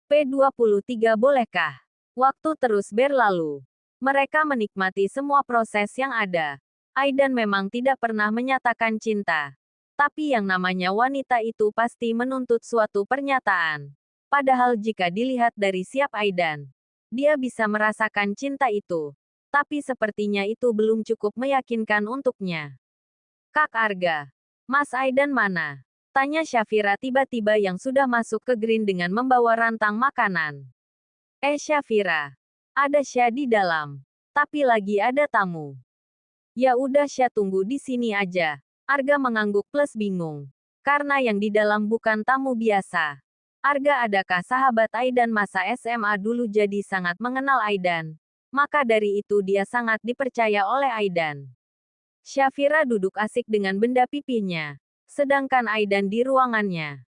P23 bolehkah? Waktu terus berlalu. Mereka menikmati semua proses yang ada. Aidan memang tidak pernah menyatakan cinta. Tapi yang namanya wanita itu pasti menuntut suatu pernyataan. Padahal jika dilihat dari siap Aidan, dia bisa merasakan cinta itu. Tapi sepertinya itu belum cukup meyakinkan untuknya. Kak Arga, Mas Aidan mana? Tanya Syafira tiba-tiba yang sudah masuk ke Green dengan membawa rantang makanan. Syafira, ada Syah di dalam. Tapi lagi ada tamu. Ya udah Syah tunggu di sini aja. Arga mengangguk plus bingung. Karena yang di dalam bukan tamu biasa. Arga adakah sahabat Aidan masa SMA dulu jadi sangat mengenal Aidan. Maka dari itu dia sangat dipercaya oleh Aidan. Syafira duduk asik dengan benda pipinya. Sedangkan Aidan di ruangannya.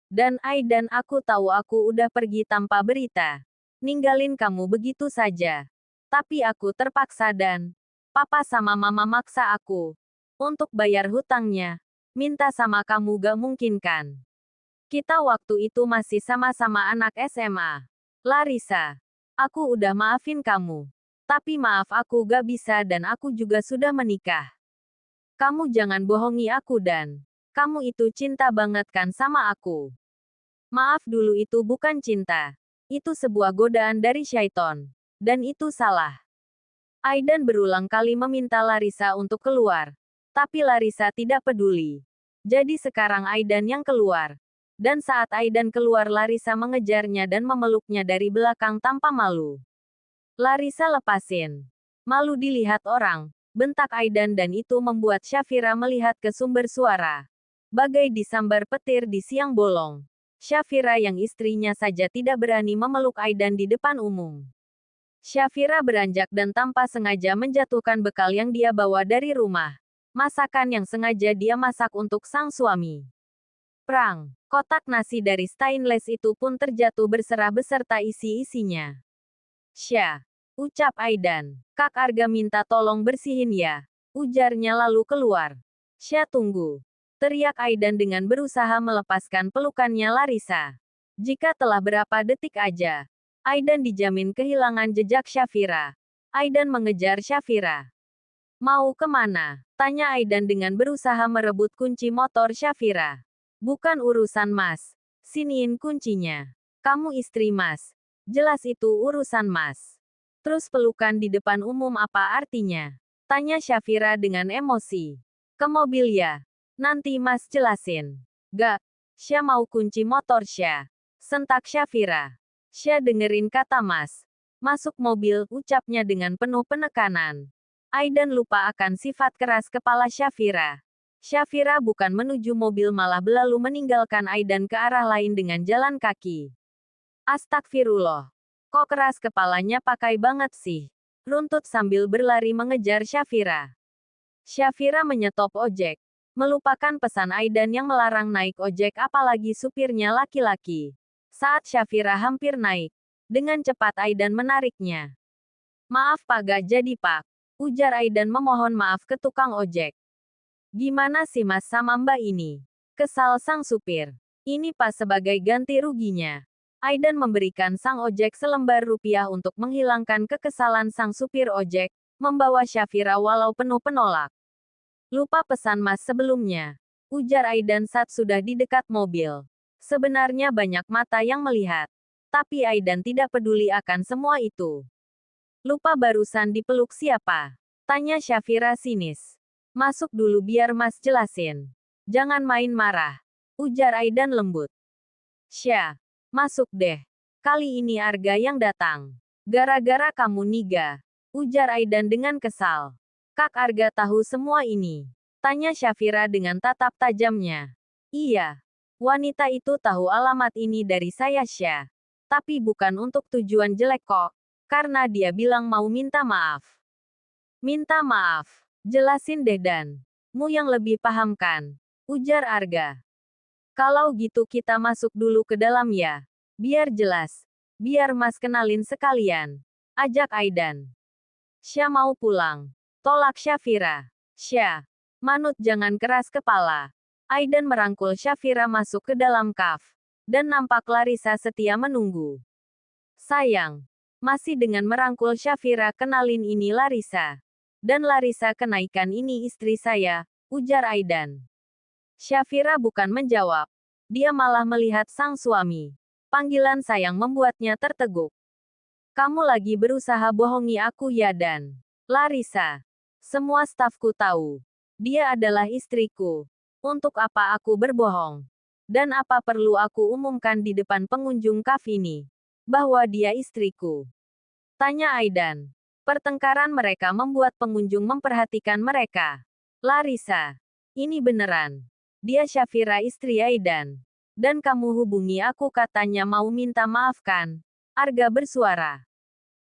Dan Aidan aku tahu aku udah pergi tanpa berita. Ninggalin kamu begitu saja. Tapi aku terpaksa dan papa sama mama maksa aku untuk bayar hutangnya. Minta sama kamu gak mungkin kan? Kita waktu itu masih sama-sama anak SMA. Larissa, aku udah maafin kamu. Tapi maaf aku gak bisa dan aku juga sudah menikah. Kamu jangan bohongi aku dan kamu itu cinta banget kan sama aku. Maaf dulu itu bukan cinta. Itu sebuah godaan dari syaiton. Dan itu salah. Aidan berulang kali meminta Larissa untuk keluar. Tapi Larissa tidak peduli. Jadi sekarang Aidan yang keluar. Dan saat Aidan keluar Larissa mengejarnya dan memeluknya dari belakang tanpa malu. Larissa lepasin. Malu dilihat orang. Bentak Aidan dan itu membuat Syafira melihat ke sumber suara. Bagai disambar petir di siang bolong. Syafira yang istrinya saja tidak berani memeluk Aidan di depan umum. Syafira beranjak dan tanpa sengaja menjatuhkan bekal yang dia bawa dari rumah. Masakan yang sengaja dia masak untuk sang suami. Prang, kotak nasi dari stainless itu pun terjatuh berserah beserta isi-isinya. Syah, ucap Aidan. Kak Arga minta tolong bersihin ya. Ujarnya lalu keluar. Syah tunggu. Teriak Aidan dengan berusaha melepaskan pelukannya Larissa. Jika telah berapa detik aja, Aidan dijamin kehilangan jejak Syafira. Aidan mengejar Syafira. Mau kemana? Tanya Aidan dengan berusaha merebut kunci motor Syafira. Bukan urusan mas. Siniin kuncinya. Kamu istri mas. Jelas itu urusan mas. Terus pelukan di depan umum apa artinya? Tanya Syafira dengan emosi. Ke mobil ya. Nanti mas jelasin. Gak. Syah mau kunci motor Syah. Sentak Syafira. Syah dengerin kata mas. Masuk mobil, ucapnya dengan penuh penekanan. Aidan lupa akan sifat keras kepala Syafira. Syafira bukan menuju mobil malah berlalu meninggalkan Aidan ke arah lain dengan jalan kaki. Astagfirullah. Kok keras kepalanya pakai banget sih? Runtut sambil berlari mengejar Syafira. Syafira menyetop ojek. Melupakan pesan Aidan yang melarang naik ojek apalagi supirnya laki-laki. Saat Syafira hampir naik, dengan cepat Aidan menariknya. Maaf Pak gak jadi Pak. Ujar Aidan memohon maaf ke tukang ojek. Gimana sih Mas sama Mbak ini? Kesal sang supir. Ini pas sebagai ganti ruginya. Aidan memberikan sang ojek selembar rupiah untuk menghilangkan kekesalan sang supir ojek, membawa Syafira walau penuh penolak. Lupa pesan mas sebelumnya. Ujar Aidan saat sudah di dekat mobil. Sebenarnya banyak mata yang melihat. Tapi Aidan tidak peduli akan semua itu. Lupa barusan dipeluk siapa? Tanya Syafira sinis. Masuk dulu biar mas jelasin. Jangan main marah. Ujar Aidan lembut. Syah, masuk deh. Kali ini Arga yang datang. Gara-gara kamu niga. Ujar Aidan dengan kesal. Kak Arga tahu semua ini. Tanya Syafira dengan tatap tajamnya. Iya. Wanita itu tahu alamat ini dari saya Syah. Tapi bukan untuk tujuan jelek kok. Karena dia bilang mau minta maaf. Minta maaf. Jelasin deh dan. Mu yang lebih paham kan? Ujar Arga. Kalau gitu kita masuk dulu ke dalam ya. Biar jelas. Biar mas kenalin sekalian. Ajak Aidan. Syah mau pulang. Tolak Syafira. Syah. Manut jangan keras kepala. Aidan merangkul Syafira masuk ke dalam kaf. Dan nampak Larissa setia menunggu. Sayang. Masih dengan merangkul Syafira, kenalin ini Larissa. Dan Larissa, kenaikan ini istri saya, ujar Aidan. Syafira bukan menjawab. Dia malah melihat sang suami. Panggilan sayang membuatnya terteguk. Kamu lagi berusaha bohongi aku ya Dan. Larissa. Semua stafku tahu. Dia adalah istriku. Untuk apa aku berbohong? Dan apa perlu aku umumkan di depan pengunjung kafe ini? Bahwa dia istriku? Tanya Aidan. Pertengkaran mereka membuat pengunjung memperhatikan mereka. Larissa. Ini beneran. Dia Syafira istri Aidan. Dan kamu hubungi aku katanya mau minta maaf kan? Arga bersuara.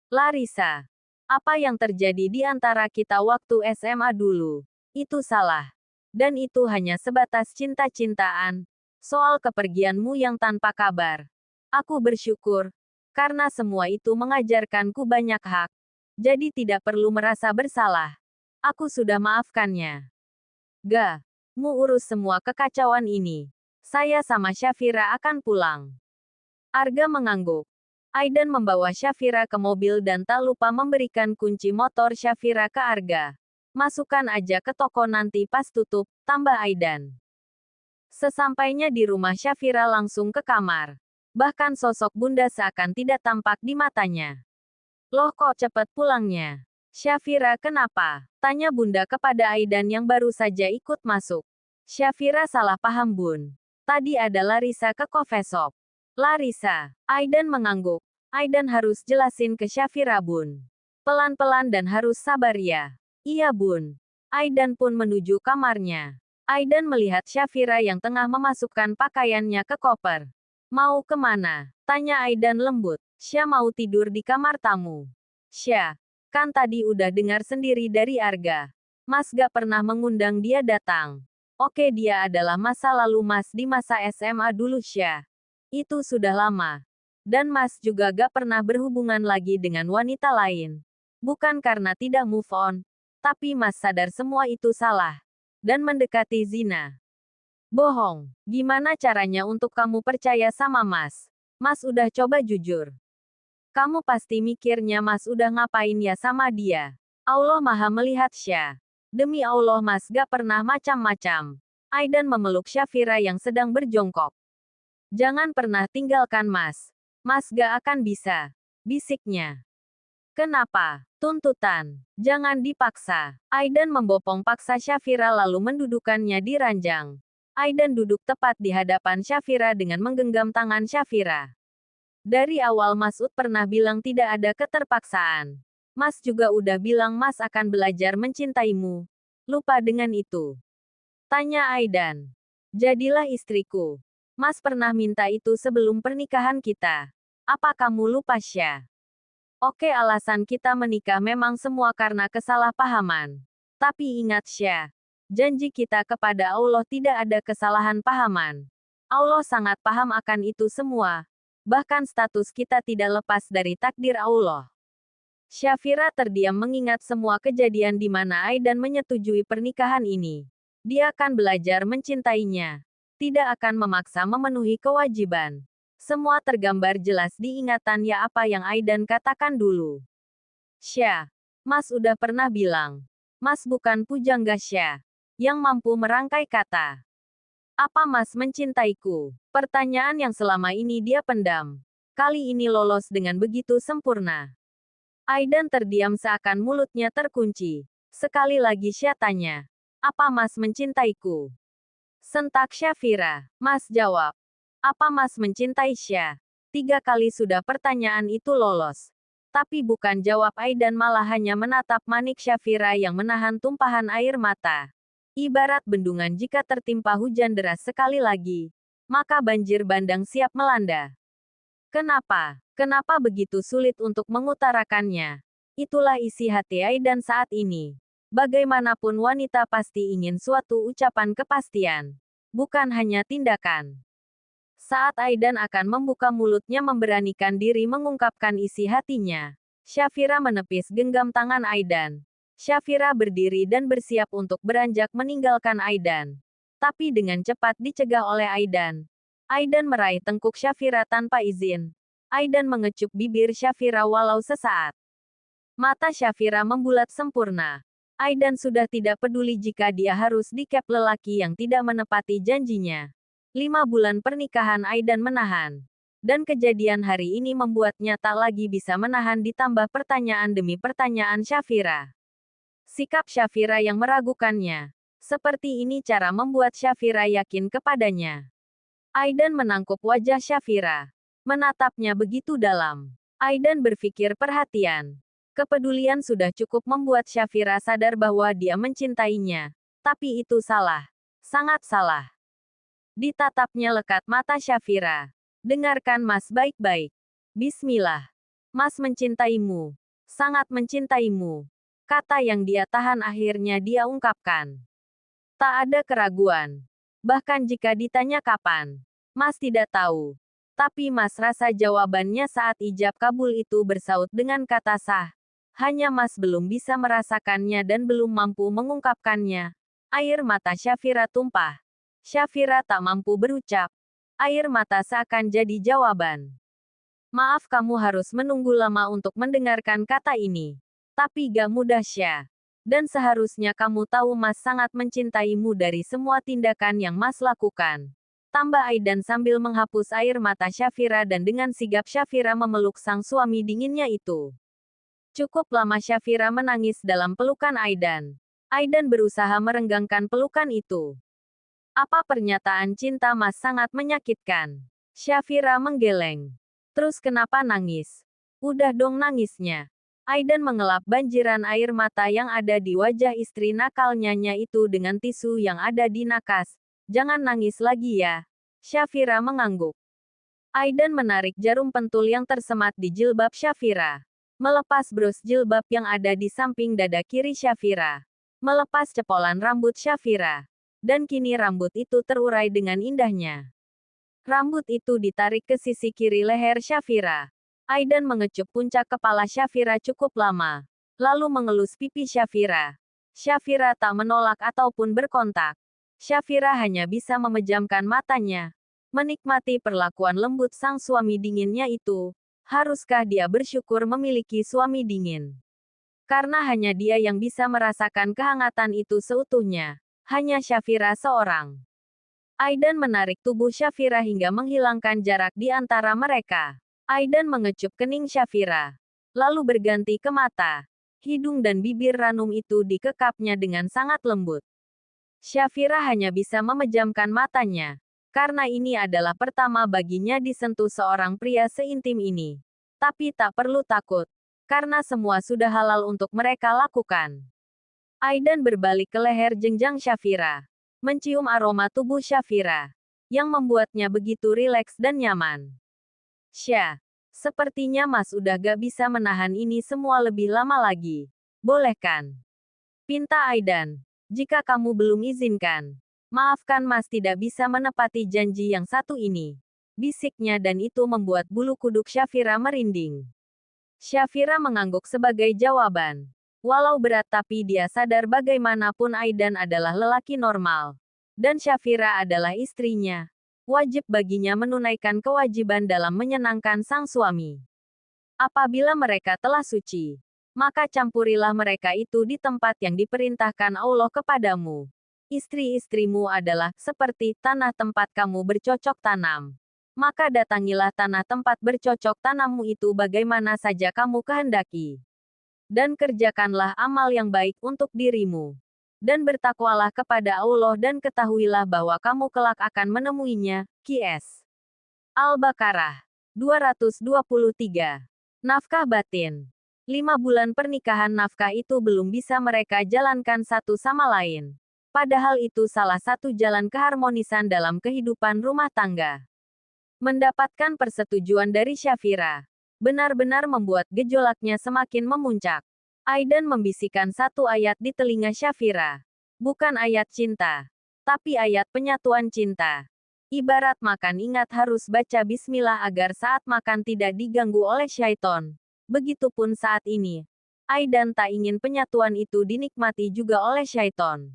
Larissa. Apa yang terjadi di antara kita waktu SMA dulu? Itu salah. Dan itu hanya sebatas cinta-cintaan. Soal kepergianmu yang tanpa kabar. Aku bersyukur. Karena semua itu mengajarkanku banyak hak. Jadi tidak perlu merasa bersalah. Aku sudah maafkannya. Ga. Mu urus semua kekacauan ini. Saya sama Syafira akan pulang. Arga mengangguk. Aidan membawa Syafira ke mobil dan tak lupa memberikan kunci motor Syafira ke Arga. Masukkan aja ke toko nanti pas tutup, tambah Aidan. Sesampainya di rumah Syafira langsung ke kamar. Bahkan sosok bunda seakan tidak tampak di matanya. Loh kok cepat pulangnya? Syafira kenapa? Tanya bunda kepada Aidan yang baru saja ikut masuk. Syafira salah paham bun. Tadi ada Larissa ke coffee shop. Larissa. Aidan mengangguk. Aidan harus jelasin ke Syafira bun. Pelan-pelan dan harus sabar ya. Iya bun. Aidan pun menuju kamarnya. Aidan melihat Syafira yang tengah memasukkan pakaiannya ke koper. Mau kemana? Tanya Aidan lembut. Syah mau tidur di kamar tamu. Syah. Kan tadi udah dengar sendiri dari Arga. Mas gak pernah mengundang dia datang. Oke dia adalah masa lalu Mas di masa SMA dulu Syah. Itu sudah lama. Dan Mas juga gak pernah berhubungan lagi dengan wanita lain. Bukan karena tidak move on. Tapi Mas sadar semua itu salah. Dan mendekati zina. Bohong. Gimana caranya untuk kamu percaya sama Mas? Mas udah coba jujur. Kamu pasti mikirnya Mas udah ngapain ya sama dia. Allah Maha melihat Syah. Demi Allah Mas gak pernah macam-macam. Aidan memeluk Syafira yang sedang berjongkok. Jangan pernah tinggalkan Mas. Mas gak akan bisa. Bisiknya. Kenapa? Tuntutan. Jangan dipaksa. Aidan membopong paksa Syafira lalu mendudukannya di ranjang. Aidan duduk tepat di hadapan Syafira dengan menggenggam tangan Syafira. Dari awal Masud pernah bilang tidak ada keterpaksaan. Mas juga udah bilang Mas akan belajar mencintaimu. Lupa dengan itu? Tanya Aidan. Jadilah istriku. Mas pernah minta itu sebelum pernikahan kita. Apa kamu lupa Syah? Oke alasan kita menikah memang semua karena kesalahpahaman. Tapi ingat Syah. Janji kita kepada Allah tidak ada kesalahan pahaman. Allah sangat paham akan itu semua. Bahkan status kita tidak lepas dari takdir Allah. Syafira terdiam mengingat semua kejadian di mana Aidan menyetujui pernikahan ini. Dia akan belajar mencintainya. Tidak akan memaksa memenuhi kewajiban. Semua tergambar jelas di ingatannya apa yang Aidan katakan dulu. Syah, Mas udah pernah bilang. Mas bukan pujangga Syah. Yang mampu merangkai kata. Apa Mas mencintaiku? Pertanyaan yang selama ini dia pendam. Kali ini lolos dengan begitu sempurna. Aidan terdiam seakan mulutnya terkunci. Sekali lagi Syah tanya. Apa Mas mencintaiku? Sentak Syafira. Mas jawab. Apa Mas mencintai Syah? 3 kali sudah pertanyaan itu lolos. Tapi bukan jawab Aidan malah hanya menatap manik Syafira yang menahan tumpahan air mata. Ibarat bendungan jika tertimpa hujan deras sekali lagi, maka banjir bandang siap melanda. Kenapa? Kenapa begitu sulit untuk mengutarakannya? Itulah isi hati Aidan saat ini. Bagaimanapun wanita pasti ingin suatu ucapan kepastian. Bukan hanya tindakan. Saat Aidan akan membuka mulutnya memberanikan diri mengungkapkan isi hatinya, Syafira menepis genggam tangan Aidan. Syafira berdiri dan bersiap untuk beranjak meninggalkan Aidan. Tapi dengan cepat dicegah oleh Aidan. Aidan meraih tengkuk Syafira tanpa izin. Aidan mengecup bibir Syafira walau sesaat. Mata Syafira membulat sempurna. Aidan sudah tidak peduli jika dia harus dikep lelaki yang tidak menepati janjinya. 5 bulan pernikahan Aidan menahan. Dan kejadian hari ini membuatnya tak lagi bisa menahan ditambah pertanyaan demi pertanyaan Syafira. Sikap Syafira yang meragukannya. Seperti ini cara membuat Syafira yakin kepadanya. Aidan menangkup wajah Syafira. Menatapnya begitu dalam. Aidan berpikir perhatian. Kepedulian sudah cukup membuat Syafira sadar bahwa dia mencintainya. Tapi itu salah. Sangat salah. Ditatapnya lekat mata Syafira. Dengarkan Mas baik-baik. Bismillah. Mas mencintaimu. Sangat mencintaimu. Kata yang dia tahan akhirnya dia ungkapkan. Tak ada keraguan. Bahkan jika ditanya kapan, Mas tidak tahu. Tapi Mas rasa jawabannya saat ijab kabul itu bersaut dengan kata sah. Hanya Mas belum bisa merasakannya dan belum mampu mengungkapkannya. Air mata Syafira tumpah. Syafira tak mampu berucap. Air mata seakan jadi jawaban. Maaf kamu harus menunggu lama untuk mendengarkan kata ini. Tapi gak mudah Syah. Dan seharusnya kamu tahu Mas sangat mencintaimu dari semua tindakan yang Mas lakukan. Tambah Aidan sambil menghapus air mata Syafira dan dengan sigap Syafira memeluk sang suami dinginnya itu. Cukup lama Syafira menangis dalam pelukan Aidan. Aidan berusaha merenggangkan pelukan itu. Apa pernyataan cinta Mas sangat menyakitkan? Syafira menggeleng. Terus kenapa nangis? Udah dong nangisnya. Aidan mengelap banjiran air mata yang ada di wajah istri nakalnya itu dengan tisu yang ada di nakas. Jangan nangis lagi ya. Syafira mengangguk. Aidan menarik jarum pentul yang tersemat di jilbab Syafira. Melepas bros jilbab yang ada di samping dada kiri Syafira. Melepas cepolan rambut Syafira. Dan kini rambut itu terurai dengan indahnya. Rambut itu ditarik ke sisi kiri leher Syafira. Aidan mengecup puncak kepala Syafira cukup lama. Lalu mengelus pipi Syafira. Syafira tak menolak ataupun berkontak. Syafira hanya bisa memejamkan matanya. Menikmati perlakuan lembut sang suami dinginnya itu. Haruskah dia bersyukur memiliki suami dingin? Karena hanya dia yang bisa merasakan kehangatan itu seutuhnya. Hanya Syafira seorang. Aidan menarik tubuh Syafira hingga menghilangkan jarak di antara mereka. Aidan mengecup kening Syafira. Lalu berganti ke mata. Hidung dan bibir ranum itu dikekapnya dengan sangat lembut. Syafira hanya bisa memejamkan matanya. Karena ini adalah pertama baginya disentuh seorang pria seintim ini. Tapi tak perlu takut. Karena semua sudah halal untuk mereka lakukan. Aidan berbalik ke leher jenjang Syafira. Mencium aroma tubuh Syafira. Yang membuatnya begitu rileks dan nyaman. Syah, sepertinya Mas udah gak bisa menahan ini semua lebih lama lagi. Boleh kan? Pinta Aidan. Jika kamu belum izinkan. Maafkan Mas tidak bisa menepati janji yang satu ini. Bisiknya dan itu membuat bulu kuduk Syafira merinding. Syafira mengangguk sebagai jawaban. Walau berat tapi dia sadar bagaimanapun Aidan adalah lelaki normal. Dan Syafira adalah istrinya. Wajib baginya menunaikan kewajiban dalam menyenangkan sang suami. Apabila mereka telah suci, maka campurilah mereka itu di tempat yang diperintahkan Allah kepadamu. Istri-istrimu adalah seperti tanah tempat kamu bercocok tanam. Maka datangilah tanah tempat bercocok tanammu itu bagaimana saja kamu kehendaki. Dan kerjakanlah amal yang baik untuk dirimu. Dan bertakwalah kepada Allah dan ketahuilah bahwa kamu kelak akan menemuinya. Qs. Al-Baqarah 223. Nafkah batin. 5 bulan pernikahan nafkah itu belum bisa mereka jalankan satu sama lain. Padahal itu salah satu jalan keharmonisan dalam kehidupan rumah tangga. Mendapatkan persetujuan dari Syafira benar-benar membuat gejolaknya semakin memuncak. Aidan membisikkan satu ayat di telinga Syafira. Bukan ayat cinta, tapi ayat penyatuan cinta. Ibarat makan ingat harus baca bismillah agar saat makan tidak diganggu oleh syaiton. Begitupun saat ini. Aidan tak ingin penyatuan itu dinikmati juga oleh syaiton.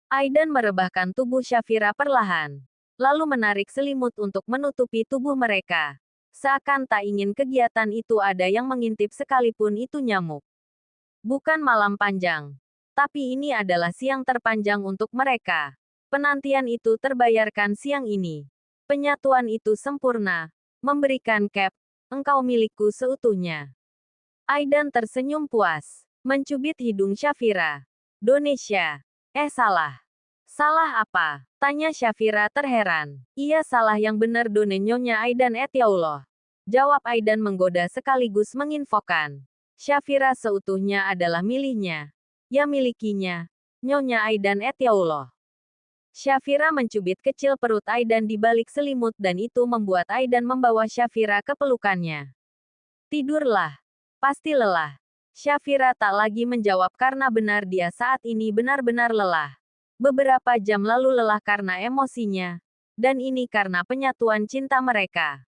Aidan merebahkan tubuh Syafira perlahan. lalu menarik selimut untuk menutupi tubuh mereka. Seakan tak ingin kegiatan itu ada yang mengintip sekalipun itu nyamuk. Bukan malam panjang. Tapi ini adalah siang terpanjang untuk mereka. Penantian itu terbayarkan siang ini. Penyatuan itu sempurna. Memberikan Cap, engkau milikku seutuhnya. Aidan tersenyum puas. Mencubit hidung Syafira. Donesya. Salah. Salah apa? Tanya Syafira terheran. Iya salah yang benar Nyonya Aidan ya Allah. Jawab Aidan menggoda sekaligus menginfokan. Syafira seutuhnya adalah miliknya. Ya milikinya. Nyonya Aidan ya Allah. Syafira mencubit kecil perut Aidan di balik selimut dan itu membuat Aidan membawa Syafira ke pelukannya. Tidurlah. Pasti lelah. Syafira tak lagi menjawab karena benar dia saat ini benar-benar lelah. Beberapa jam lalu lelah karena emosinya. Dan ini karena penyatuan cinta mereka.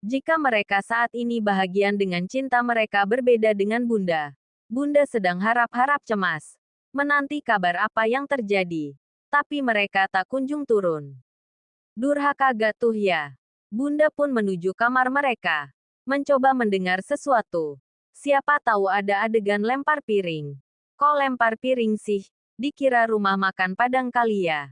Jika mereka saat ini bahagian dengan cinta mereka berbeda dengan Bunda. Bunda sedang harap-harap cemas. Menanti kabar apa yang terjadi. Tapi mereka tak kunjung turun. Durhaka gatuh ya. Bunda pun menuju kamar mereka. Mencoba mendengar sesuatu. Siapa tahu ada adegan lempar piring. Kok lempar piring sih? Dikira rumah makan Padang kali ya.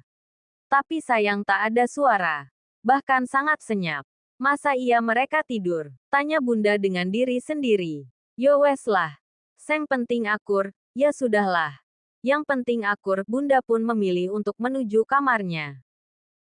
Tapi sayang tak ada suara. Bahkan sangat senyap. Masa iya mereka tidur? Tanya Bunda dengan diri sendiri. Yo wes lah. Seng penting akur, ya sudahlah. Yang penting akur, Bunda pun memilih untuk menuju kamarnya.